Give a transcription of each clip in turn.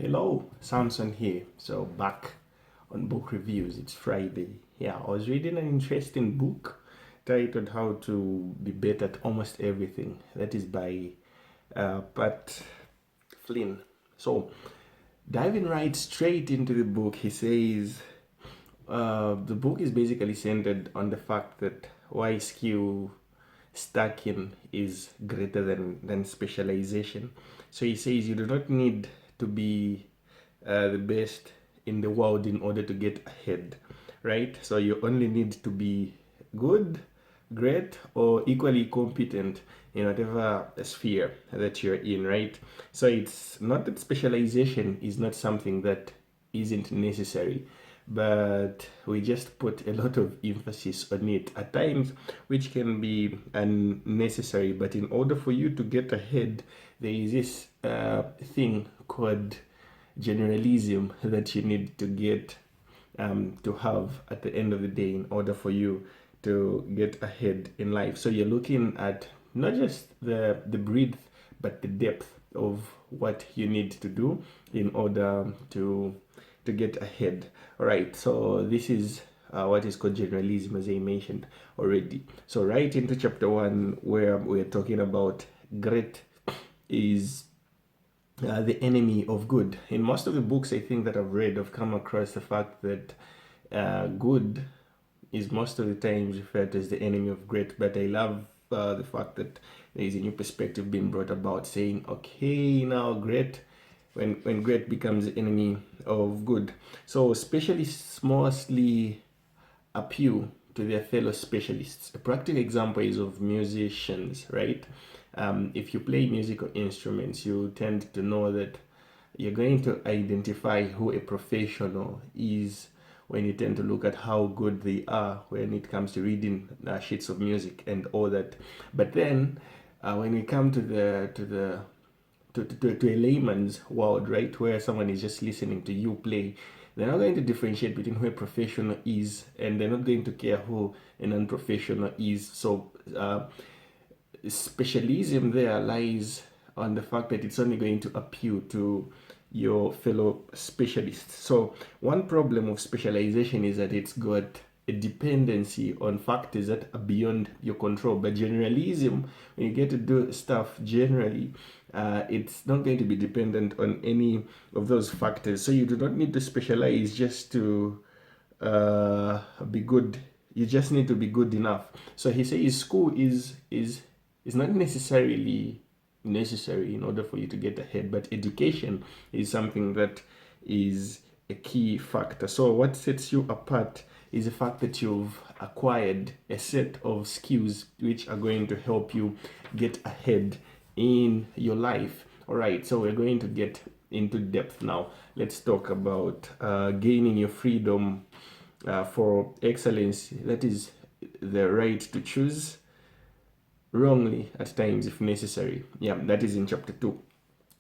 Hello, Samson here. So back on book reviews. It's Friday. Yeah, I was reading an interesting book titled "How to Be Better at Almost Everything." That is by Pat Flynn. So diving right straight into the book, he says the book is basically centered on the fact that why skill stacking is greater than specialization. So he says you do not need to be the best in the world in order to get ahead, right? So you only need to be good, great, or equally competent in whatever sphere that you're in, right? So it's not that specialization is not something that isn't necessary, but we just put a lot of emphasis on it at times, which can be unnecessary. But in order for you to get ahead, there is this thing called generalism that you need to have at the end of the day in order for you to get ahead in life. So you're looking at not just the breadth, but the depth of what you need to do in order to get ahead. All right, so this is what is called generalism, as I mentioned already. So right into chapter 1, where we're talking about great is the enemy of good. In most of the books I think that I've read, I've come across the fact that good is most of the times referred to as the enemy of great. But I love the fact that there is a new perspective being brought about, saying, okay, now great, when great becomes the enemy of good. So specialists mostly appeal to their fellow specialists. A practical example is of musicians, right? If you play musical instruments, you tend to know that you're going to identify who a professional is when you tend to look at how good they are when it comes to reading sheets of music and all that. But then when we come to a layman's world, right, where someone is just listening to you play, they're not going to differentiate between who a professional is, and they're not going to care who an unprofessional is. So specialism there lies on the fact that it's only going to appeal to your fellow specialists. So one problem of specialization is that it's got a dependency on factors that are beyond your control. But generalism, when you get to do stuff generally, it's not going to be dependent on any of those factors. So you do not need to specialize just to be good. You just need to be good enough. So he says school is not necessarily necessary in order for you to get ahead, but education is something that is a key factor. So what sets you apart is the fact that you've acquired a set of skills which are going to help you get ahead in your life. All right, so we're going to get into depth now. Let's talk about gaining your freedom for excellence. That is the right to choose wrongly at times if necessary. Yeah, that is in chapter 2.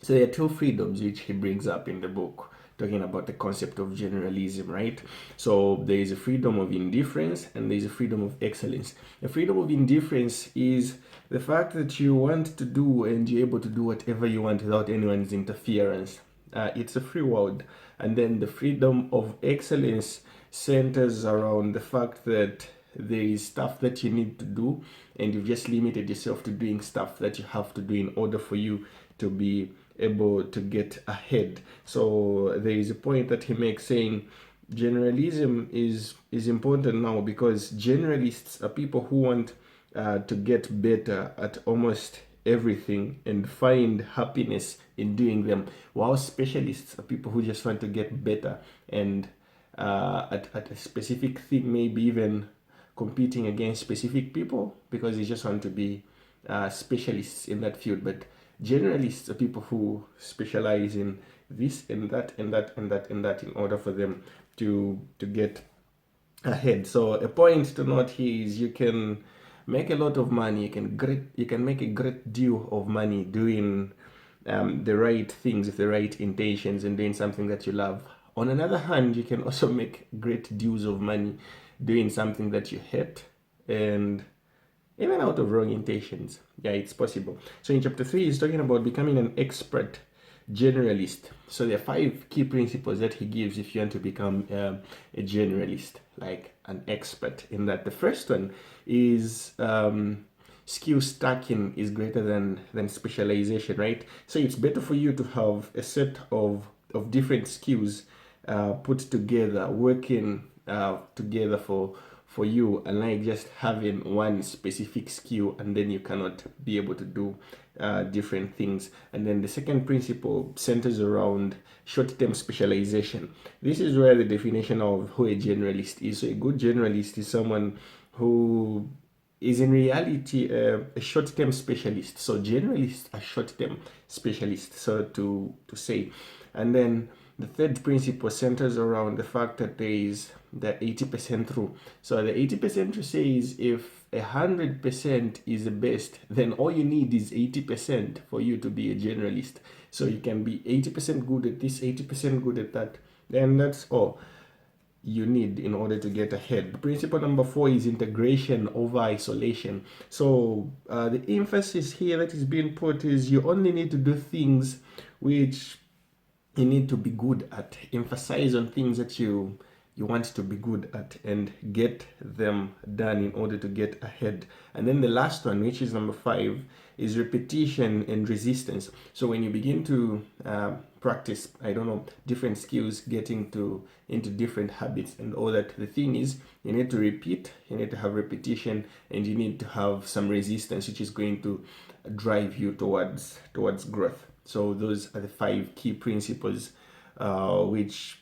So there are two freedoms which he brings up in the book, talking about the concept of generalism, right? So there is a freedom of indifference and there is a freedom of excellence. The freedom of indifference is the fact that you want to do and you're able to do whatever you want without anyone's interference. It's a free world. And then the freedom of excellence centers around the fact that there is stuff that you need to do and you've just limited yourself to doing stuff that you have to do in order for you to be able to get ahead. So there is a point that he makes saying generalism is important now because generalists are people who want to get better at almost everything and find happiness in doing them, while specialists are people who just want to get better and at a specific thing, maybe even competing against specific people because they just want to be specialists in that field. But generalists are people who specialize in this and that and that and that and that in order for them to get ahead. So a point to note here is you can make a lot of money. You can make a great deal of money doing the right things with the right intentions and doing something that you love. On another hand, you can also make great deals of money doing something that you hate and even out of wrong intentions. Yeah, it's possible. So in chapter 3, he's talking about becoming an expert generalist. So there are 5 key principles that he gives if you want to become a generalist, like an expert in that. The first one is skill stacking is greater than specialization, right? So it's better for you to have a set of different skills put together, working together for you, unlike just having one specific skill and then you cannot be able to do different things. And then the second principle centers around short-term specialization. This is where the definition of who a generalist is. So a good generalist is someone who is in reality a short-term specialist. So generalists are short-term specialists, so to say. And then the third principle centers around the fact that there is the 80% rule. So the 80% rule says if 100% is the best, then all you need is 80% for you to be a generalist. So you can be 80% good at this, 80% good at that. Then that's all you need in order to get ahead. Principle number 4 is integration over isolation. So the emphasis here that is being put is you only need to do things which you need to be good at. Emphasize on things that you want to be good at and get them done in order to get ahead. And then the last one, which is number 5, is repetition and resistance. So when you begin to practice, different skills, getting into different habits and all that, the thing is you need to repeat, you need to have repetition, and you need to have some resistance, which is going to drive you towards growth. So those are the 5 key principles which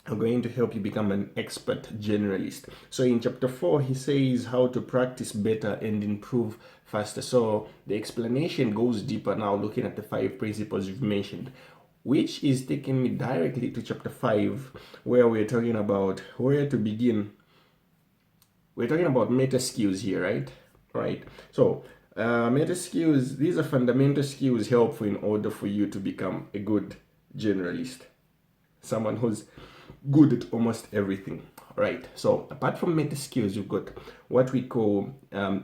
are going to help you become an expert generalist. So in chapter 4, he says how to practice better and improve faster. So the explanation goes deeper now, looking at the 5 principles you've mentioned, which is taking me directly to chapter 5, where we're talking about where to begin. We're talking about meta skills here, right? So meta skills, these are fundamental skills helpful in order for you to become a good generalist, someone who's good at almost everything, right? So apart from meta skills, you've got what we call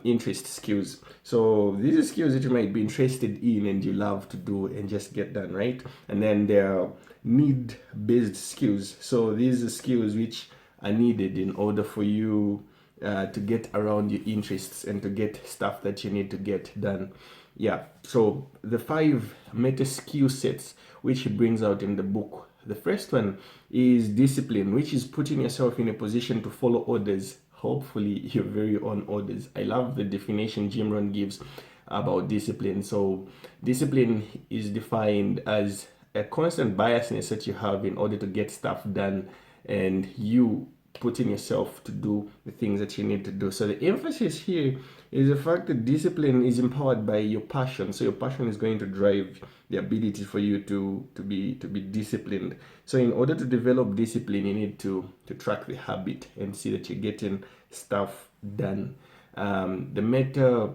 interest skills. So these are skills that you might be interested in and you love to do and just get done, right? And then there are need-based skills. So these are skills which are needed in order for you to get around your interests and to get stuff that you need to get done. Yeah, so the 5 meta skill sets which he brings out in the book. The first one is discipline, which is putting yourself in a position to follow orders, hopefully your very own orders. I love the definition Jim Rohn gives about discipline. So discipline is defined as a constant biasness that you have in order to get stuff done, and you putting yourself to do the things that you need to do. So the emphasis here is the fact that discipline is empowered by your passion. So your passion is going to drive the ability for you to be disciplined. So in order to develop discipline, you need to track the habit and see that you're getting stuff done. The meta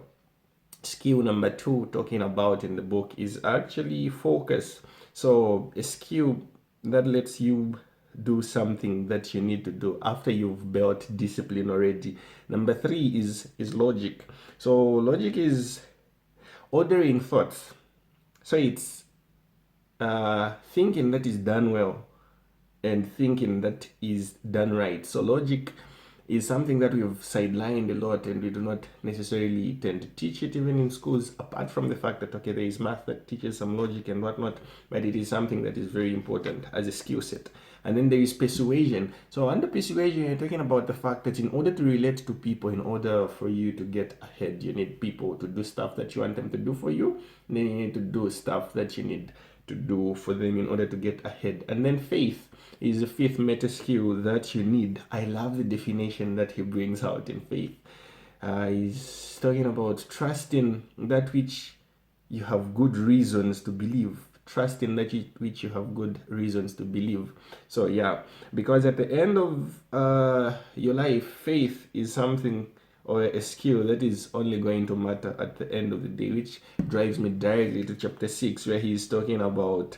skill number 2 talking about in the book is actually focus. So a skill that lets you do something that you need to do after you've built discipline already. Number 3 is logic. So logic is ordering thoughts. So it's thinking that is done well and thinking that is done right. So logic is something that we've sidelined a lot, and we do not necessarily tend to teach it even in schools, apart from the fact that, okay, there is math that teaches some logic and whatnot, but it is something that is very important as a skill set. And then there is persuasion. So under persuasion, you're talking about the fact that in order to relate to people, in order for you to get ahead, you need people to do stuff that you want them to do for you, and then you need to do stuff that you need to do for them in order to get ahead. And then faith is the 5th meta skill that you need. I love the definition that he brings out in faith. He's talking about trusting that which you have good reasons to believe. Trusting that which you have good reasons to believe. So yeah, because at the end of your life, faith is something or a skill that is only going to matter at the end of the day, which drives me directly to chapter 6, where he's talking about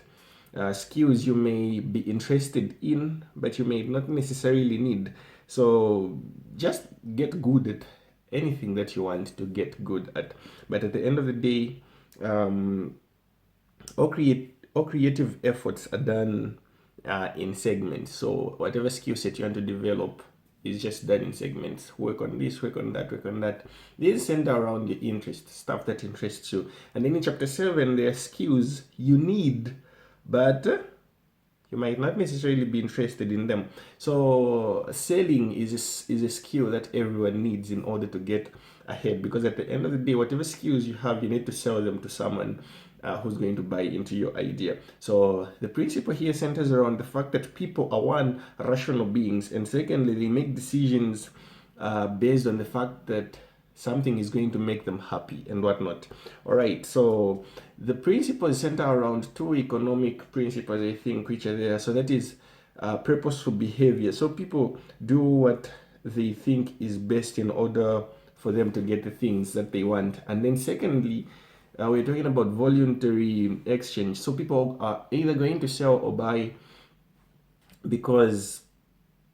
skills you may be interested in, but you may not necessarily need. So just get good at anything that you want to get good at. But at the end of the day, or create all creative efforts are done in segments. So whatever skill set you want to develop is just done in segments. Work on this, work on that, work on that. These center around your interest, stuff that interests you. And then in chapter 7, there are skills you need, but you might not necessarily be interested in them. So selling is a skill that everyone needs in order to get ahead, because at the end of the day, whatever skills you have, you need to sell them to someone who's going to buy into your idea. So the principle here centers around the fact that people are, one, rational beings, and secondly, they make decisions based on the fact that something is going to make them happy and whatnot. All right, so the principles center around two economic principles, I think, which are there. So that is purposeful behavior. So people do what they think is best in order for them to get the things that they want. And then secondly, we're talking about voluntary exchange. So people are either going to sell or buy because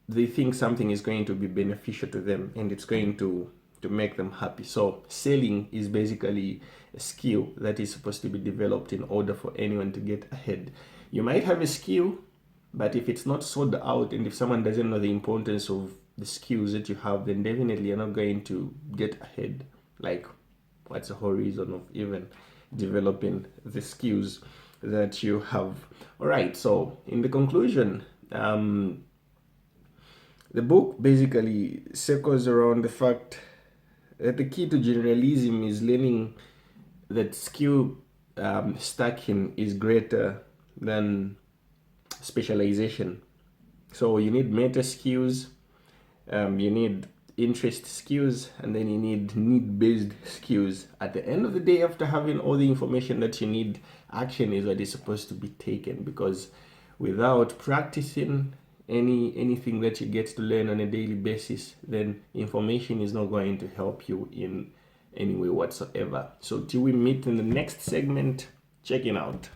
they think something is going to be beneficial to them and it's going to make them happy. So selling is basically a skill that is supposed to be developed in order for anyone to get ahead. You might have a skill, but if it's not sold out and if someone doesn't know the importance of the skills that you have, then definitely you're not going to get ahead. Like, what's the whole reason of even developing the skills that you have? All right, so in the conclusion, the book basically circles around the fact that the key to generalism is learning that skill stacking is greater than specialization. So you need meta skills, you need interest skills, and then you need need-based skills. At the end of the day, after having all the information that you need, action is what is supposed to be taken, because without practicing anything that you get to learn on a daily basis, then information is not going to help you in any way whatsoever. So till we meet in the next segment, checking out.